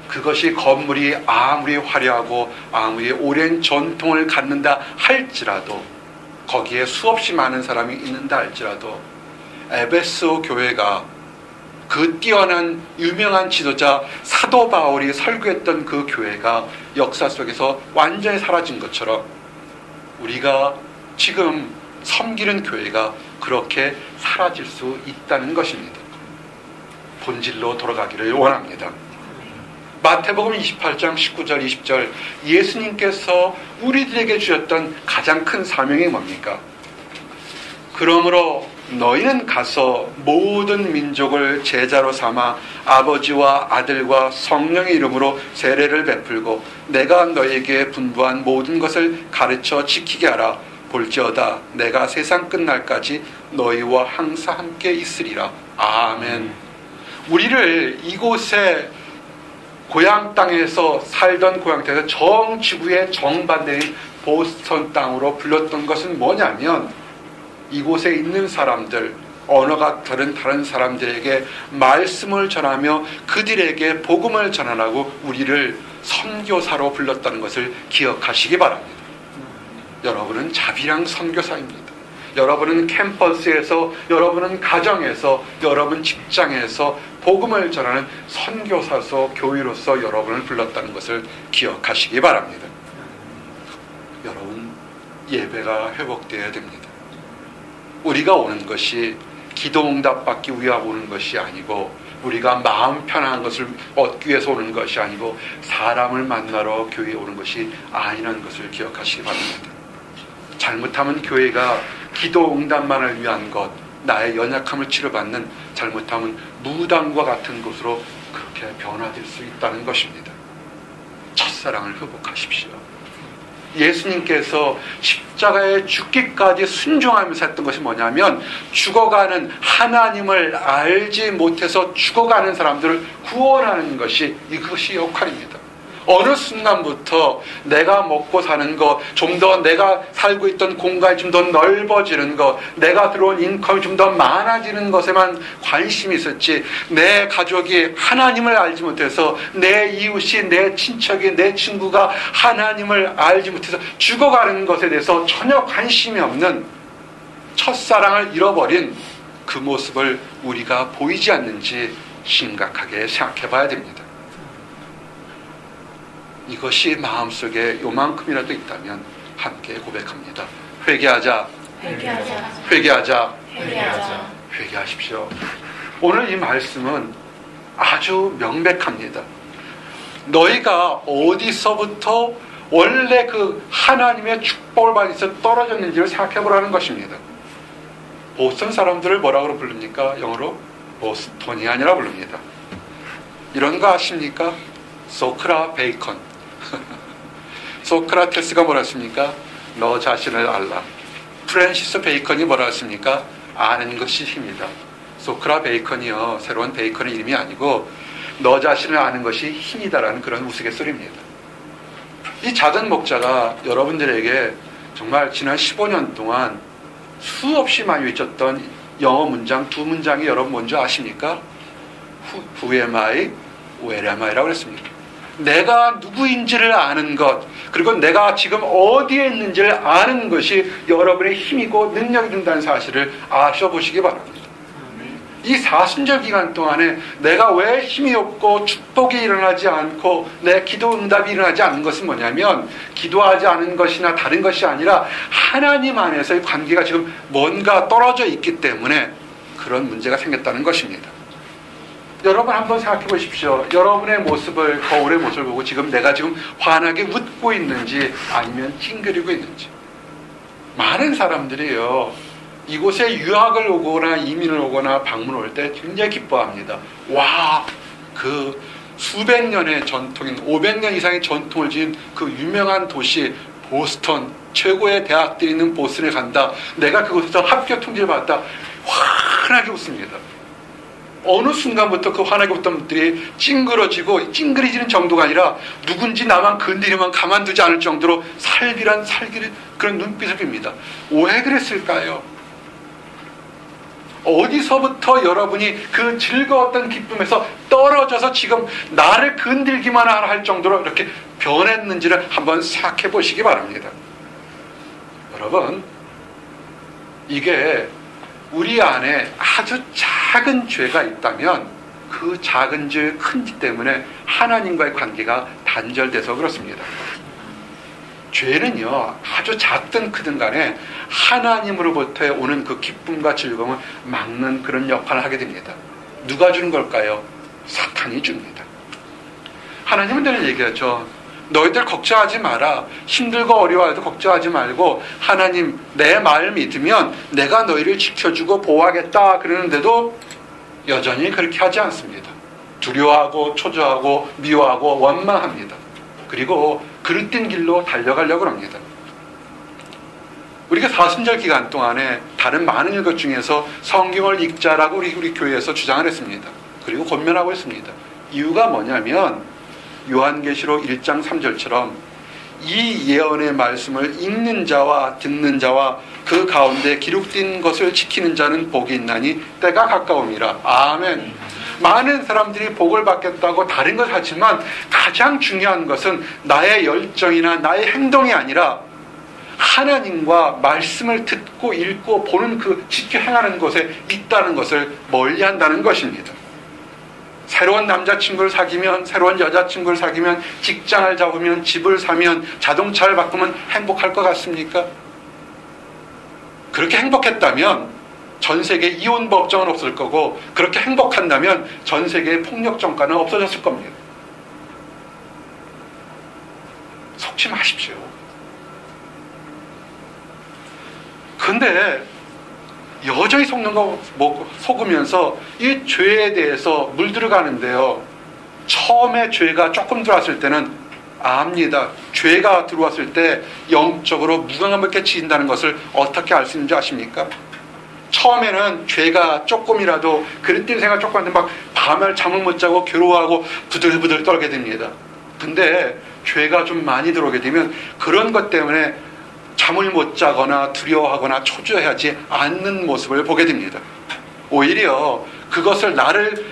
Speaker 1: 그것이 건물이 아무리 화려하고 아무리 오랜 전통을 갖는다 할지라도, 거기에 수없이 많은 사람이 있는다 할지라도, 에베소 교회가 그 뛰어난 유명한 지도자 사도 바울이 설교했던 그 교회가 역사 속에서 완전히 사라진 것처럼 우리가 지금 섬기는 교회가 그렇게 사라질 수 있다는 것입니다. 본질로 돌아가기를 원합니다. 마태복음 28장 19절 20절, 예수님께서 우리들에게 주셨던 가장 큰 사명이 뭡니까? 그러므로 너희는 가서 모든 민족을 제자로 삼아 아버지와 아들과 성령의 이름으로 세례를 베풀고 내가 너희에게 분부한 모든 것을 가르쳐 지키게 하라. 볼지어다 내가 세상 끝날까지 너희와 항상 함께 있으리라. 아멘. 우리를 이곳에 고향 땅에서 살던 고향 땅에서 정지구의 정반대인 보스턴 땅으로 불렀던 것은 뭐냐면, 이곳에 있는 사람들, 언어가 다른 사람들에게 말씀을 전하며 그들에게 복음을 전하라고 우리를 선교사로 불렀다는 것을 기억하시기 바랍니다. 여러분은 자비랑 선교사입니다. 여러분은 캠퍼스에서, 여러분은 가정에서, 여러분 직장에서 복음을 전하는 선교사서 교회로서 여러분을 불렀다는 것을 기억하시기 바랍니다. 여러분, 예배가 회복되어야 됩니다. 우리가 오는 것이 기도응답 받기 위해 오는 것이 아니고, 우리가 마음 편안한 것을 얻기 위해서 오는 것이 아니고, 사람을 만나러 교회에 오는 것이 아니라는 것을 기억하시기 바랍니다. 잘못하면 교회가 기도응답만을 위한 것, 나의 연약함을 치료받는, 잘못하면 무당과 같은 곳으로 그렇게 변화될 수 있다는 것입니다. 첫사랑을 회복하십시오. 예수님께서 십자가에 죽기까지 순종하면서 했던 것이 뭐냐면, 죽어가는, 하나님을 알지 못해서 죽어가는 사람들을 구원하는 것이 이것이 역할입니다. 어느 순간부터 내가 먹고 사는 것, 좀 더 내가 살고 있던 공간이 좀 더 넓어지는 것, 내가 들어온 인컴이 좀 더 많아지는 것에만 관심이 있었지, 내 가족이 하나님을 알지 못해서, 내 이웃이, 내 친척이, 내 친구가 하나님을 알지 못해서 죽어가는 것에 대해서 전혀 관심이 없는 첫사랑을 잃어버린 그 모습을 우리가 보이지 않는지 심각하게 생각해 봐야 됩니다. 이것이 마음속에 요만큼이라도 있다면 함께 고백합니다. 회개하자.
Speaker 2: 회개하자.
Speaker 1: 회개하자.
Speaker 2: 회개하자.
Speaker 1: 회개하십시오. 오늘 이 말씀은 아주 명백합니다. 너희가 어디서부터 원래 그 하나님의 축복을 받아서 떨어졌는지를 생각해 보라는 것입니다. 보스턴 사람들을 뭐라고 부릅니까? 영어로 보스토니안이라고 부릅니다. 이런 거 아십니까? 소크라 베이컨. 소크라테스가 뭐라 했습니까? 너 자신을 알라. 프랜시스 베이컨이 뭐라 했습니까? 아는 것이 힘이다. 소크라 베이컨이요, 새로운 베이컨의 이름이 아니고 너 자신을 아는 것이 힘이다라는 그런 우스갯소리입니다. 이 작은 목자가 여러분들에게 정말 지난 15년 동안 수없이 많이 외쳤던 영어 문장 두 문장이 여러분 뭔지 아십니까? Who am I? Where am I? 라고 했습니다. 내가 누구인지를 아는 것, 그리고 내가 지금 어디에 있는지를 아는 것이 여러분의 힘이고 능력이 된다는 사실을 아셔보시기 바랍니다. 이 사순절 기간 동안에 내가 왜 힘이 없고 축복이 일어나지 않고 내 기도 응답이 일어나지 않는 것은 뭐냐면, 기도하지 않은 것이나 다른 것이 아니라 하나님 안에서의 관계가 지금 뭔가 떨어져 있기 때문에 그런 문제가 생겼다는 것입니다. 여러분 한번 생각해 보십시오. 여러분의 모습을, 거울의 모습을 보고 지금 내가 지금 환하게 웃고 있는지 아니면 찡그리고 있는지. 많은 사람들이요, 이곳에 유학을 오거나 이민을 오거나 방문을 올 때 굉장히 기뻐합니다. 와, 그 수백 년의 전통인 500년 이상의 전통을 지닌 그 유명한 도시 보스턴, 최고의 대학들이 있는 보스턴에 간다. 내가 그곳에서 합격 통지를 받았다. 환하게 웃습니다. 어느 순간부터 그 환하게 웃던 분들이 찡그러지고, 찡그리지는 정도가 아니라 누군지 나만 건드리면 가만두지 않을 정도로 살기란 그런 눈빛을 빕니다. 왜 그랬을까요? 어디서부터 여러분이 그 즐거웠던 기쁨에서 떨어져서 지금 나를 건들기만 할 정도로 이렇게 변했는지를 한번 생각해 보시기 바랍니다. 여러분, 이게 우리 안에 아주 작은 죄가 있다면 그 작은 죄, 큰 죄 때문에 하나님과의 관계가 단절돼서 그렇습니다. 죄는요, 아주 작든 크든 간에 하나님으로부터 오는 그 기쁨과 즐거움을 막는 그런 역할을 하게 됩니다. 누가 주는 걸까요? 사탄이 줍니다. 하나님은 늘 얘기하죠. 너희들 걱정하지 마라. 힘들고 어려워도 걱정하지 말고 하나님 내 말 믿으면 내가 너희를 지켜주고 보호하겠다 그러는데도 여전히 그렇게 하지 않습니다. 두려워하고 초조하고 미워하고 원망합니다. 그리고 그릇된 길로 달려가려고 합니다. 우리가 사순절 기간 동안에 다른 많은 일것 중에서 성경을 읽자라고 우리 교회에서 주장을 했습니다. 그리고 권면하고 있습니다. 이유가 뭐냐면 요한계시록 1장 3절처럼 이 예언의 말씀을 읽는 자와 듣는 자와 그 가운데 기록된 것을 지키는 자는 복이 있나니 때가 가까움이라. 아멘. 많은 사람들이 복을 받겠다고 다른 것 하지만 가장 중요한 것은 나의 열정이나 나의 행동이 아니라 하나님과 말씀을 듣고 읽고 보는 그 지켜 행하는 곳에 있다는 것을 멀리한다는 것입니다. 새로운 남자친구를 사귀면, 새로운 여자친구를 사귀면, 직장을 잡으면, 집을 사면, 자동차를 바꾸면 행복할 것 같습니까? 그렇게 행복했다면 전 세계 이혼 법정은 없을 거고, 그렇게 행복한다면 전 세계의 폭력 정가는 없어졌을 겁니다. 속지 마십시오. 근데 여전히 속으면서 이 죄에 대해서 물들어가는데요. 처음에 죄가 조금 들어왔을 때는 압니다. 죄가 들어왔을 때 영적으로 무감하게 깨치인다는 것을 어떻게 알 수 있는지 아십니까? 처음에는 죄가 조금이라도 그릇된 생각 조금 하는데 막 밤을 잠을 못 자고 괴로워하고 부들부들 떨게 됩니다. 근데 죄가 좀 많이 들어오게 되면 그런 것 때문에 잠을 못 자거나 두려워하거나 초조해하지 않는 모습을 보게 됩니다. 오히려 그것을 나를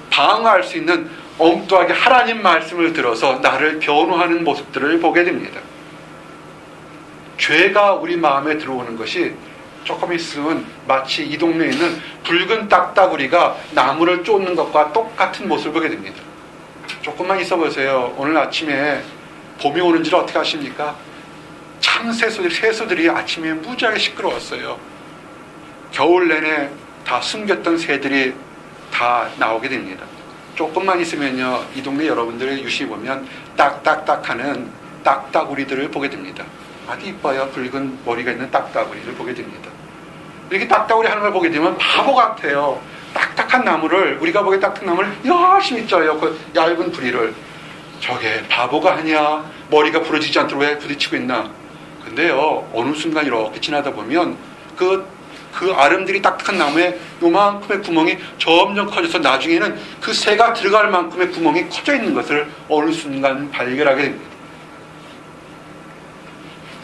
Speaker 1: 방어할 수 있는 엉뚱하게 하나님 말씀을 들어서 나를 변호하는 모습들을 보게 됩니다. 죄가 우리 마음에 들어오는 것이 조금 있으면 마치 이 동네에 있는 붉은 딱따구리가 나무를 쫓는 것과 똑같은 모습을 보게 됩니다. 조금만 있어 보세요. 오늘 아침에 봄이 오는지를 어떻게 아십니까? 참 새소들이 아침에 무지하게 시끄러웠어요. 겨울 내내 다 숨겼던 새들이 다 나오게 됩니다. 조금만 있으면요, 이 동네 여러분들의 유심히 보면 딱딱딱하는 딱따구리들을 보게 됩니다. 아주 이뻐요. 붉은 머리가 있는 딱따구리를 보게 됩니다. 이렇게 딱따구리 하는 걸 보게 되면 바보 같아요. 딱딱한 나무를, 우리가 보기에 딱딱한 나무를 열심히 쪄요. 그 얇은 부리를. 저게 바보가 하냐? 머리가 부러지지 않도록 왜 부딪히고 있나? 근데요, 어느 순간 이렇게 지나다 보면 그 아름드리 딱딱한 나무에 요만큼의 구멍이 점점 커져서 나중에는 그 새가 들어갈 만큼의 구멍이 커져 있는 것을 어느 순간 발견하게 됩니다.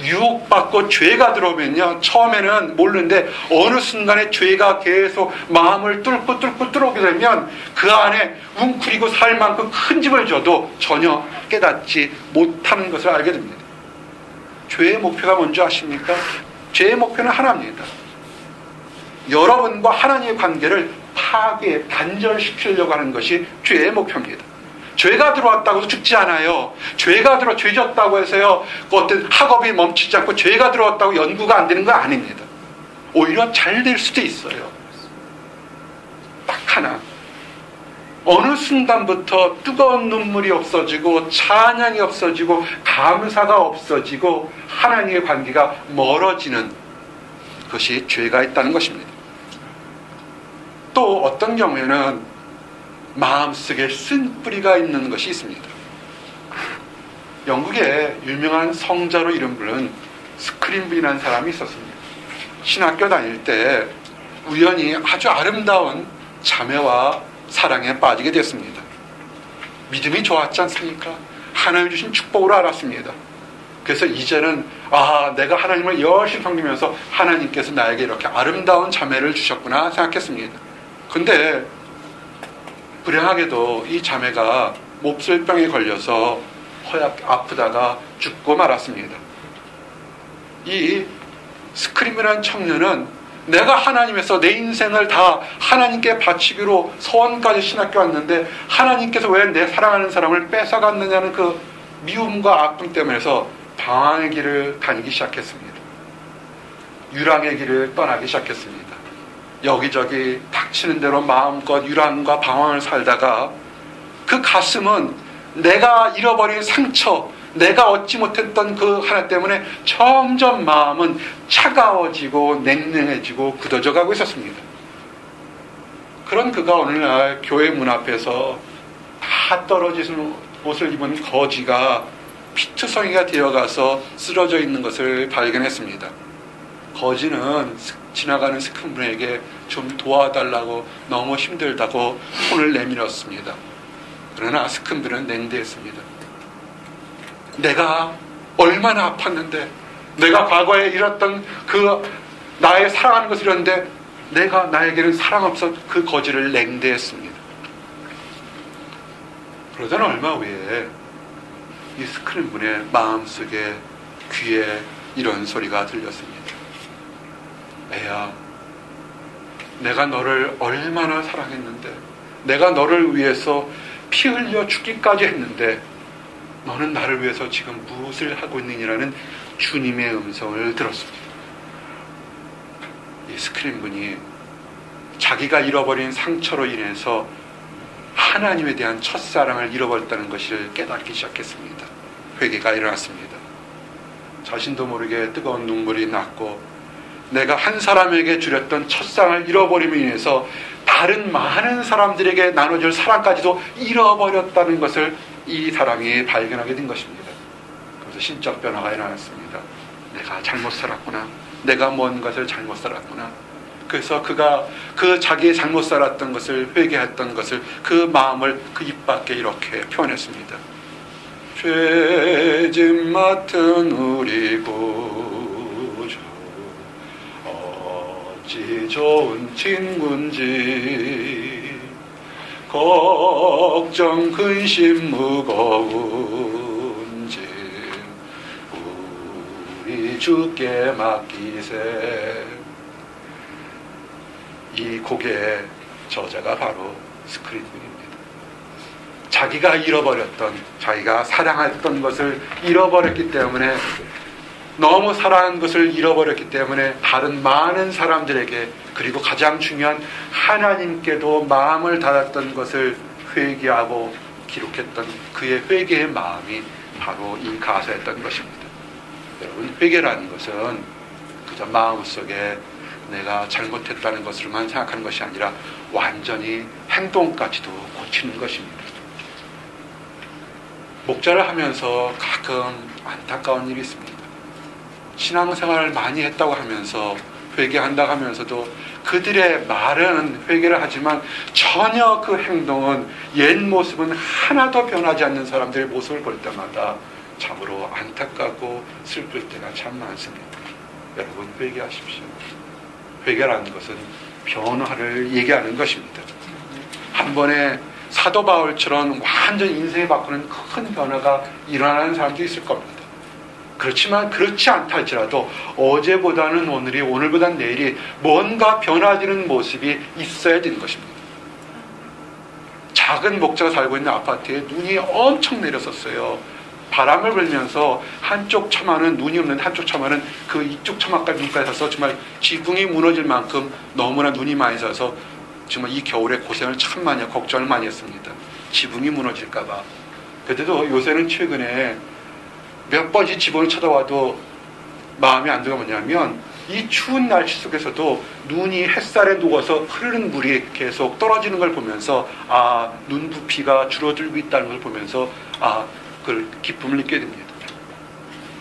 Speaker 1: 유혹받고 죄가 들어오면요, 처음에는 모르는데 어느 순간에 죄가 계속 마음을 뚫고 들어오게 되면 그 안에 웅크리고 살 만큼 큰 집을 줘도 전혀 깨닫지 못하는 것을 알게 됩니다. 죄의 목표가 뭔지 아십니까? 죄의 목표는 하나입니다. 여러분과 하나님의 관계를 단절시키려고 하는 것이 죄의 목표입니다. 죄가 들어왔다고 해서 죽지 않아요. 죄졌다고 해서요, 어떤 학업이 멈추지 않고 죄가 들어왔다고 연구가 안 되는 거 아닙니다. 오히려 잘 될 수도 있어요. 딱 하나. 어느 순간부터 뜨거운 눈물이 없어지고 찬양이 없어지고 감사가 없어지고 하나님의 관계가 멀어지는 것이 죄가 있다는 것입니다. 또 어떤 경우에는 마음속에 쓴뿌리가 있는 것이 있습니다. 영국에 유명한 성자로 이름 부른 스크린빈이라는 사람이 있었습니다. 신학교 다닐 때 우연히 아주 아름다운 자매와 사랑에 빠지게 됐습니다. 믿음이 좋았지 않습니까? 하나님 주신 축복으로 알았습니다. 그래서 이제는 내가 하나님을 열심히 섬기면서 하나님께서 나에게 이렇게 아름다운 자매를 주셨구나 생각했습니다. 근데 불행하게도 이 자매가 몹쓸병에 걸려서 아프다가 죽고 말았습니다. 이 스크림이라는 청년은 내가 하나님에서 내 인생을 다 하나님께 바치기로 서원까지 신학교 왔는데 하나님께서 왜 내 사랑하는 사람을 뺏어갔느냐는 그 미움과 아픔 때문에서 방황의 길을 다니기 시작했습니다. 유랑의 길을 떠나기 시작했습니다. 여기저기 닥치는 대로 마음껏 유랑과 방황을 살다가 그 가슴은 내가 잃어버린 상처, 내가 얻지 못했던 그 하나 때문에 점점 마음은 차가워지고 냉랭해지고 굳어져 가고 있었습니다. 그런 그가 오늘날 교회 문 앞에서 다 떨어지는 옷을 입은 거지가 피투성이가 되어가서 쓰러져 있는 것을 발견했습니다. 거지는 지나가는 스크림분에게 좀 도와달라고 너무 힘들다고 손을 내밀었습니다. 그러나 스크림분은 냉대했습니다. 내가 얼마나 아팠는데, 내가 과거에 잃었던 그 나의 사랑하는 것을 잃었는데 내가 나에게는 사랑 없어 그 거지를 냉대했습니다. 그러던 얼마 후에 이 스크린분의 마음속에 귀에 이런 소리가 들렸습니다. 애야, 내가 너를 얼마나 사랑했는데, 내가 너를 위해서 피 흘려 죽기까지 했는데 너는 나를 위해서 지금 무엇을 하고 있느냐라는 주님의 음성을 들었습니다. 이 스크린분이 자기가 잃어버린 상처로 인해서 하나님에 대한 첫사랑을 잃어버렸다는 것을 깨닫기 시작했습니다. 회개가 일어났습니다. 자신도 모르게 뜨거운 눈물이 났고, 내가 한 사람에게 주렸던 첫사랑을 잃어버림으로 인해서 다른 많은 사람들에게 나눠줄 사랑까지도 잃어버렸다는 것을 이 사람이 발견하게 된 것입니다. 그래서 신적 변화가 일어났습니다. 내가 잘못 살았구나, 내가 뭔 것을 잘못 살았구나. 그래서 그가 그 자기의 잘못 살았던 것을, 회개했던 것을, 그 마음을 그 입 밖에 이렇게 표현했습니다. 죄짐 맡은 우리 구주, 어찌 좋은 친구인지, 걱정 근심 무거운지 우리 주께 맡기세. 이 곡의 저자가 바로 스크린분입니다. 자기가 잃어버렸던, 자기가 사랑했던 것을 잃어버렸기 때문에, 너무 사랑한 것을 잃어버렸기 때문에 다른 많은 사람들에게, 그리고 가장 중요한 하나님께도 마음을 닫았던 것을 회개하고 기록했던 그의 회개의 마음이 바로 이 가사였던 것입니다. 여러분, 회개라는 것은 그저 마음속에 내가 잘못했다는 것으로만 생각하는 것이 아니라 완전히 행동까지도 고치는 것입니다. 목자를 하면서 가끔 안타까운 일이 있습니다. 신앙생활을 많이 했다고 하면서, 회개한다고 하면서도 그들의 말은 회개를 하지만 전혀 그 행동은, 옛 모습은 하나도 변하지 않는 사람들의 모습을 볼 때마다 참으로 안타깝고 슬플 때가 참 많습니다. 여러분, 회개하십시오. 회개라는 것은 변화를 얘기하는 것입니다. 한 번에 사도 바울처럼 완전 인생을 바꾸는 큰 변화가 일어나는 사람도 있을 겁니다. 그렇지만 그렇지 않다 할지라도 어제보다는 오늘이, 오늘보다는 내일이 뭔가 변화되는 모습이 있어야 되는 것입니다. 작은 목자가 살고 있는 아파트에 눈이 엄청 내렸었어요. 바람을 불면서 한쪽 처마는 눈이 없는데 한쪽 처마는 그 이쪽 처마까지 눈까지 사서 정말 지붕이 무너질 만큼 너무나 눈이 많이 사서 정말 이 겨울에 고생을 참 많이, 걱정을 많이 했습니다. 지붕이 무너질까봐. 그때도 요새는 최근에 몇 번씩 지붕을 쳐다봐도 마음이 안 들어가 뭐냐면, 이 추운 날씨 속에서도 눈이 햇살에 녹아서 흐르는 물이 계속 떨어지는 걸 보면서, 눈 부피가 줄어들고 있다는 걸 보면서 그걸 기쁨을 느끼게 됩니다.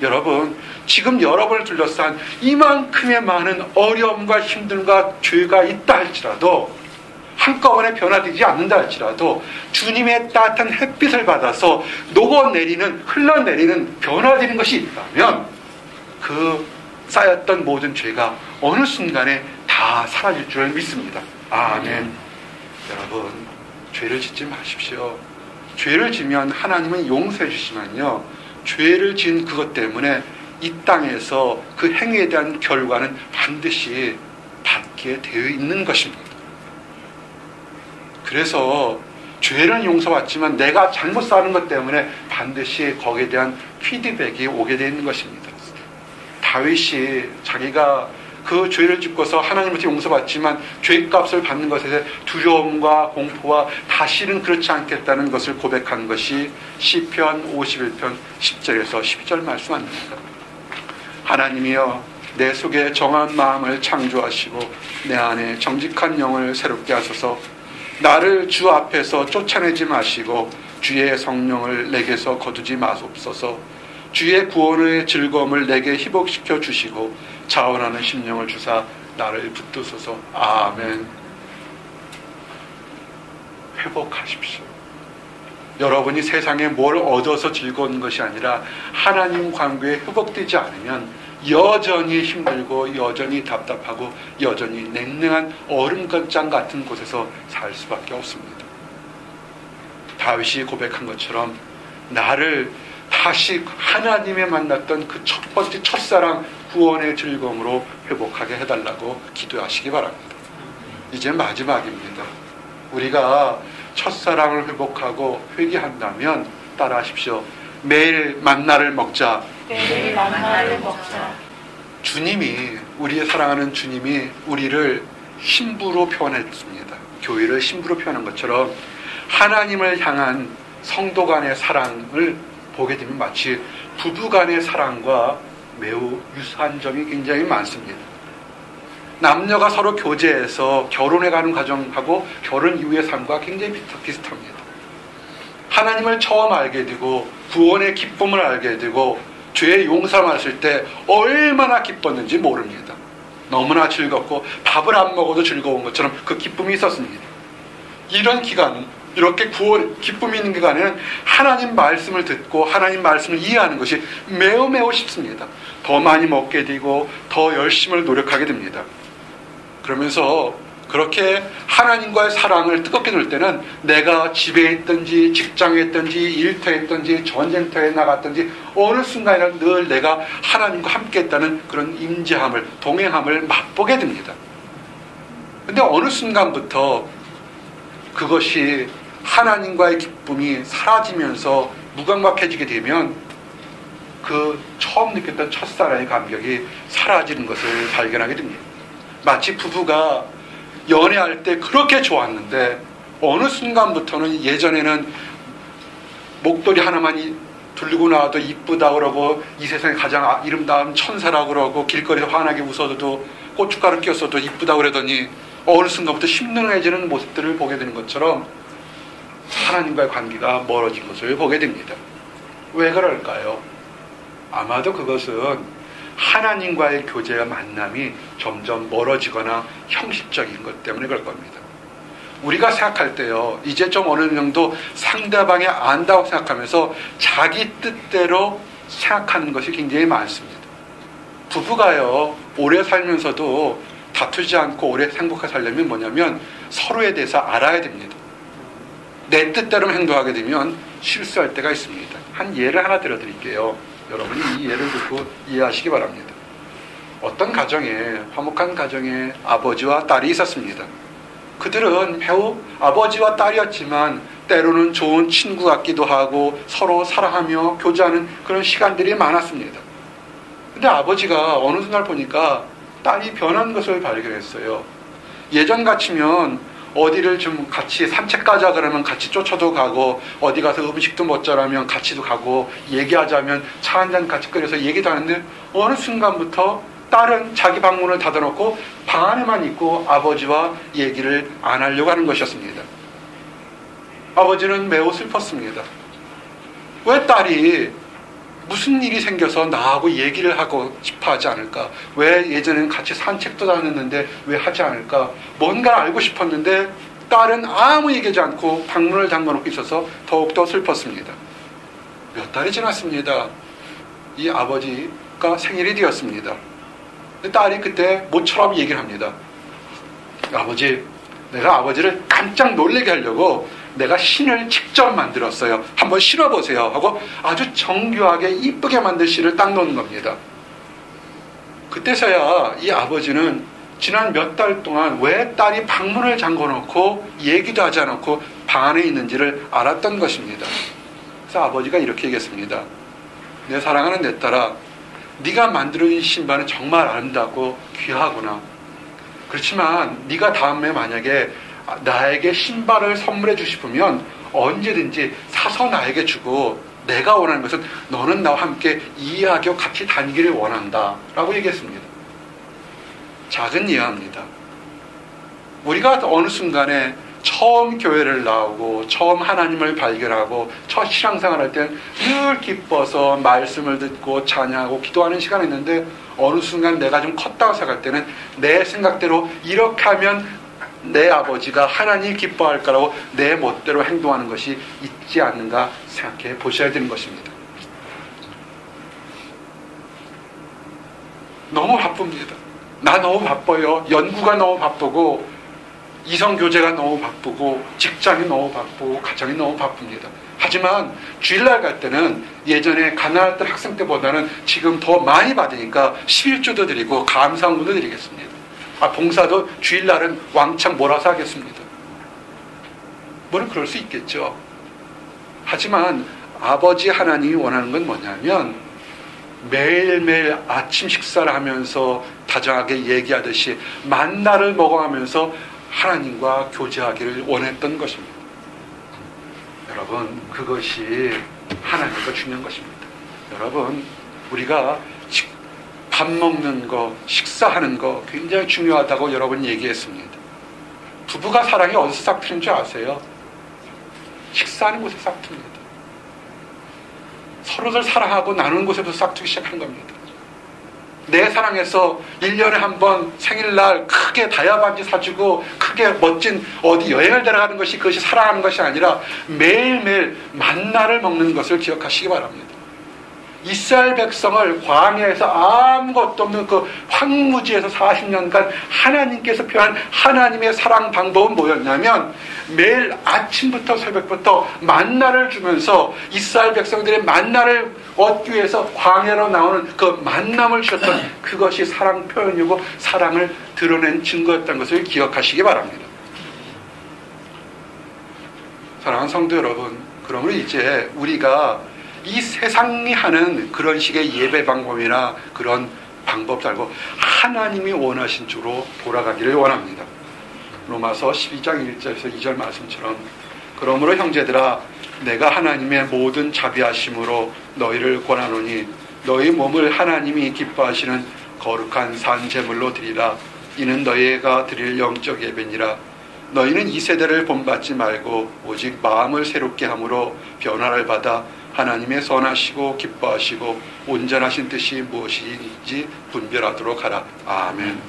Speaker 1: 여러분, 지금 여러분을 둘러싼 이만큼의 많은 어려움과 힘듦과 죄가 있다 할지라도 한꺼번에 변화되지 않는다 할지라도 주님의 따뜻한 햇빛을 받아서 녹아내리는, 흘러내리는, 변화되는 것이 있다면 그 쌓였던 모든 죄가 어느 순간에 다 사라질 줄 믿습니다. 아멘. 여러분, 죄를 짓지 마십시오. 죄를 지면 하나님은 용서해 주시면요, 죄를 지은 그것 때문에 이 땅에서 그 행위에 대한 결과는 반드시 받게 되어 있는 것입니다. 그래서 죄는 용서받지만 내가 잘못 사는 것 때문에 반드시 거기에 대한 피드백이 오게 되어 있는 것입니다. 다윗이 자기가 그 죄를 짓고서 하나님부터 용서받지만 죄값을 받는 것에 대해 두려움과 공포와 다시는 그렇지 않겠다는 것을 고백한 것이 시편 51편 10절에서 12절 말씀 아닙니까? 하나님이여, 내 속에 정한 마음을 창조하시고 내 안에 정직한 영을 새롭게 하소서. 나를 주 앞에서 쫓아내지 마시고 주의 성령을 내게서 거두지 마옵소서. 주의 구원의 즐거움을 내게 희복시켜 주시고 자원하는 심령을 주사 나를 붙드소서. 아멘. 회복하십시오. 여러분이 세상에 뭘 얻어서 즐거운 것이 아니라 하나님 관계에 회복되지 않으면 여전히 힘들고 여전히 답답하고 여전히 냉랭한 얼음장 같은 곳에서 살 수밖에 없습니다. 다윗이 고백한 것처럼 나를 다시 하나님에 만났던 그 첫 번째 첫사랑 구원의 즐거움으로 회복하게 해달라고 기도하시기 바랍니다. 이제 마지막입니다. 우리가 첫사랑을 회복하고 회개한다면 따라하십시오. 매일 만나를 먹자.
Speaker 2: 매일 만나를 먹자.
Speaker 1: 주님이, 우리의 사랑하는 주님이 우리를 신부로 표현했습니다. 교회를 신부로 표현한 것처럼 하나님을 향한 성도 간의 사랑을 보게 되면 마치 부부 간의 사랑과 매우 유사한 점이 굉장히 많습니다. 남녀가 서로 교제해서 결혼해가는 과정하고 결혼 이후의 삶과 굉장히 비슷합니다. 하나님을 처음 알게 되고 구원의 기쁨을 알게 되고 죄의 용서를 받았을 때 얼마나 기뻤는지 모릅니다. 너무나 즐겁고 밥을 안 먹어도 즐거운 것처럼 그 기쁨이 있었습니다. 이런 기간, 이렇게 기쁨이 있는 기간에는 하나님 말씀을 듣고 하나님 말씀을 이해하는 것이 매우 매우 쉽습니다. 더 많이 먹게 되고 더 열심히 노력하게 됩니다. 그러면서 그렇게 하나님과의 사랑을 뜨겁게 누릴 때는 내가 집에 있든지 직장에 있든지 일터에 있든지 전쟁터에 나갔든지 어느 순간에는 늘 내가 하나님과 함께 했다는 그런 임재함을, 동행함을 맛보게 됩니다. 근데 어느 순간부터 그것이 하나님과의 기쁨이 사라지면서 무감각해지게 되면 그 처음 느꼈던 첫사랑의 감격이 사라지는 것을 발견하게 됩니다. 마치 부부가 연애할 때 그렇게 좋았는데 어느 순간부터는 예전에는 목도리 하나만 들고 나와도 이쁘다 그러고 이 세상에 가장 아름다운 천사라고 그러고 길거리에서 환하게 웃어도 고춧가루 끼웠어도 이쁘다 그러더니 어느 순간부터 심쿵해지는 모습들을 보게 되는 것처럼 하나님과의 관계가 멀어진 것을 보게 됩니다. 왜 그럴까요? 아마도 그것은 하나님과의 교제와 만남이 점점 멀어지거나 형식적인 것 때문에 그럴 겁니다. 우리가 생각할 때요, 이제 좀 어느 정도 상대방이 안다고 생각하면서 자기 뜻대로 생각하는 것이 굉장히 많습니다. 부부가요, 오래 살면서도 다투지 않고 오래 행복하게 살려면 뭐냐면 서로에 대해서 알아야 됩니다. 내 뜻대로 행동하게 되면 실수할 때가 있습니다. 한 예를 하나 들어드릴게요. 여러분이 이 예를 듣고 이해하시기 바랍니다. 어떤 가정에, 화목한 가정에 아버지와 딸이 있었습니다. 그들은 매우 아버지와 딸이었지만 때로는 좋은 친구 같기도 하고 서로 사랑하며 교제하는 그런 시간들이 많았습니다. 근데 아버지가 어느 날 보니까 딸이 변한 것을 발견했어요. 예전 같으면 어디를 좀 같이 산책 가자 그러면 같이 쫓아도 가고 어디 가서 음식도 먹자라면 같이도 가고 얘기하자면 차 한잔 같이 끓여서 얘기도 하는데 어느 순간부터 딸은 자기 방문을 닫아놓고 방 안에만 있고 아버지와 얘기를 안 하려고 하는 것이었습니다. 아버지는 매우 슬펐습니다. 왜 딸이 무슨 일이 생겨서 나하고 얘기를 하고 싶어 하지 않을까? 왜 예전에는 같이 산책도 다녔는데 왜 하지 않을까? 뭔가 알고 싶었는데 딸은 아무 얘기하지 않고 방문을 잠궈놓고 있어서 더욱더 슬펐습니다. 몇 달이 지났습니다. 이 아버지가 생일이 되었습니다. 딸이 그때 모처럼 얘기를 합니다. 아버지, 내가 아버지를 깜짝 놀라게 하려고 내가 신을 직접 만들었어요. 한번 신어보세요 하고 아주 정교하게 이쁘게 만든 신을 딱 놓는 겁니다. 그때서야 이 아버지는 지난 몇 달 동안 왜 딸이 방문을 잠궈놓고 얘기도 하지 않고 방 안에 있는지를 알았던 것입니다. 그래서 아버지가 이렇게 얘기했습니다. 내 사랑하는 내 딸아, 네가 만들어진 신발은 정말 아름답고 귀하구나. 그렇지만 네가 다음에 만약에 나에게 신발을 선물해 주고 싶으면 언제든지 사서 나에게 주고, 내가 원하는 것은 너는 나와 함께 이해하고 같이 다니기를 원한다 라고 얘기했습니다. 작은 이해합니다. 우리가 어느 순간에 처음 교회를 나오고 처음 하나님을 발견하고 첫 신앙생활 할 때는 늘 기뻐서 말씀을 듣고 찬양하고 기도하는 시간이 있는데, 어느 순간 내가 좀 컸다고 생각할 때는 내 생각대로 이렇게 하면 내 아버지가 하나님 기뻐할 거라고 내 멋대로 행동하는 것이 있지 않는가 생각해 보셔야 되는 것입니다. 너무 바쁩니다. 나 너무 바빠요. 연구가 너무 바쁘고 이성교제가 너무 바쁘고 직장이 너무 바쁘고 가정이 너무 바쁩니다. 하지만 주일날 갈 때는 예전에 가난했던 학생 때보다는 지금 더 많이 받으니까 11조도 드리고 감사원도 드리겠습니다. 봉사도 주일날은 왕창 몰아서 하겠습니다. 물론 그럴 수 있겠죠. 하지만 아버지 하나님이 원하는 건 뭐냐면 매일매일 아침 식사를 하면서 다정하게 얘기하듯이 만나를 먹어가면서 하나님과 교제하기를 원했던 것입니다. 여러분, 그것이 하나님과 중요한 것입니다. 여러분, 우리가 밥 먹는 거, 식사하는 거 굉장히 중요하다고 여러분 얘기했습니다. 부부가 사랑이 어디서 싹트는 줄 아세요? 식사하는 곳에서 싹틉니다. 서로를 사랑하고 나누는 곳에서 싹트기 시작한 겁니다. 내 사랑에서 1년에 한 번 생일날 크게 다이아반지 사주고 크게 멋진 어디 여행을 데려가는 것이 그것이 사랑하는 것이 아니라 매일매일 만나를 먹는 것을 기억하시기 바랍니다. 이스라엘 백성을 광야에서 아무것도 없는 그 황무지에서 40년간 하나님께서 표현한 하나님의 사랑 방법은 뭐였냐면, 매일 아침부터 새벽부터 만나를 주면서 이스라엘 백성들의 만나를 얻기 위해서 광야로 나오는 그 만남을 주셨던, 그것이 사랑 표현이고 사랑을 드러낸 증거였다는 것을 기억하시기 바랍니다. 사랑하는 성도 여러분, 그러므로 이제 우리가 이 세상이 하는 그런 식의 예배 방법이나 그런 방법 말고 하나님이 원하신 쪽으로 돌아가기를 원합니다. 로마서 12장 1절에서 2절 말씀처럼, 그러므로 형제들아, 내가 하나님의 모든 자비하심으로 너희를 권하노니 너희 몸을 하나님이 기뻐하시는 거룩한 산 제물로 드리라. 이는 너희가 드릴 영적 예배니라. 너희는 이 세대를 본받지 말고 오직 마음을 새롭게 함으로 변화를 받아 하나님의 선하시고 기뻐하시고 온전하신 뜻이 무엇인지 분별하도록 하라. 아멘.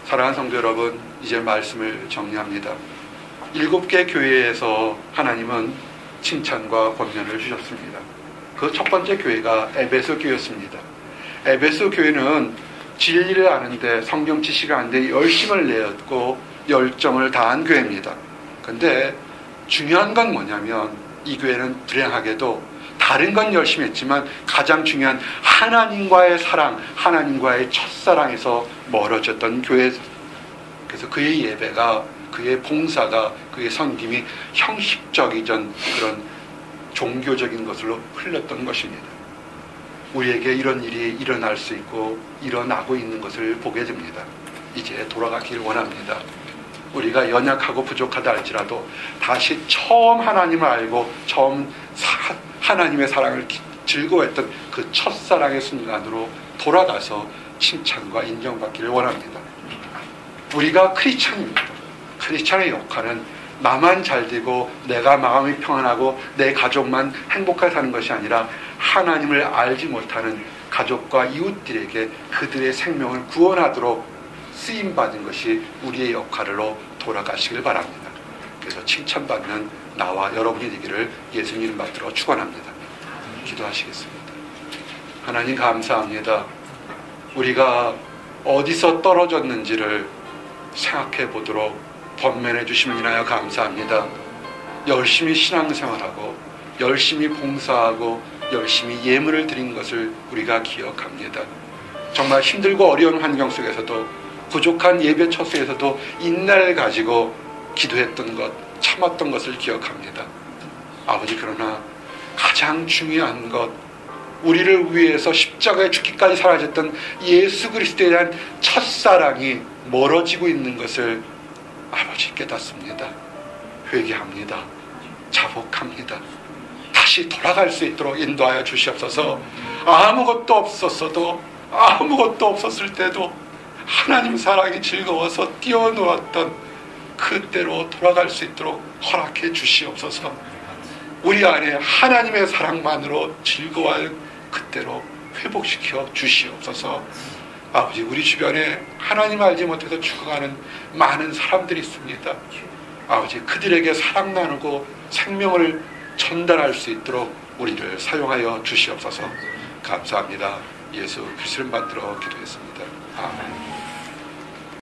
Speaker 1: 사랑하는 성도 여러분, 이제 말씀을 정리합니다. 7개 교회에서 하나님은 칭찬과 권면을 주셨습니다. 그 첫 번째 교회가 에베소 교회였습니다. 에베소 교회는 진리를 아는데, 성경 지식을 아는데 열심을 내었고 열정을 다한 교회입니다. 그런데 중요한 건 뭐냐면, 이 교회는 불행하게도 다른 건 열심히 했지만 가장 중요한 하나님과의 사랑, 하나님과의 첫사랑에서 멀어졌던 교회였습니다. 그래서 그의 예배가, 그의 봉사가, 그의 섬김이 형식적이던 그런 종교적인 것으로 흘렀던 것입니다. 우리에게 이런 일이 일어날 수 있고 일어나고 있는 것을 보게 됩니다. 이제 돌아가기를 원합니다. 우리가 연약하고 부족하다 할지라도 다시 처음 하나님을 알고 처음 하나님의 사랑을 즐거워했던 그 첫사랑의 순간으로 돌아가서 칭찬과 인정받기를 원합니다. 우리가 크리스찬입니다. 크리스찬의 역할은 나만 잘 되고 내가 마음이 평안하고 내 가족만 행복하게 사는 것이 아니라 하나님을 알지 못하는 가족과 이웃들에게 그들의 생명을 구원하도록 쓰임받은 것이 우리의 역할로 돌아가시길 바랍니다. 하나님께서 칭찬받는 나와 여러분이 되기를 예수님 이름 받들어 축원합니다. 기도하시겠습니다. 하나님 감사합니다. 우리가 어디서 떨어졌는지를 생각해 보도록 번면해 주시면 인하여 감사합니다. 열심히 신앙생활하고 열심히 봉사하고 열심히 예물을 드린 것을 우리가 기억합니다. 정말 힘들고 어려운 환경 속에서도 부족한 예배 첫 속에서도 인내를 가지고 기도했던 것, 참았던 것을 기억합니다. 아버지, 그러나 가장 중요한 것, 우리를 위해서 십자가에 죽기까지 사라졌던 예수 그리스도에 대한 첫사랑이 멀어지고 있는 것을 아버지 깨닫습니다. 회개합니다. 자복합니다. 다시 돌아갈 수 있도록 인도하여 주시옵소서. 아무것도 없었어도, 아무것도 없었을 때도 하나님 사랑이 즐거워서 뛰어놓았던 그때로 돌아갈 수 있도록 허락해 주시옵소서. 우리 안에 하나님의 사랑만으로 즐거워할 그때로 회복시켜 주시옵소서. 아버지, 우리 주변에 하나님 알지 못해서 죽어가는 많은 사람들이 있습니다. 아버지, 그들에게 사랑 나누고 생명을 전달할 수 있도록 우리를 사용하여 주시옵소서. 감사합니다. 예수 그리스도를 만들어 기도했습니다. 아멘.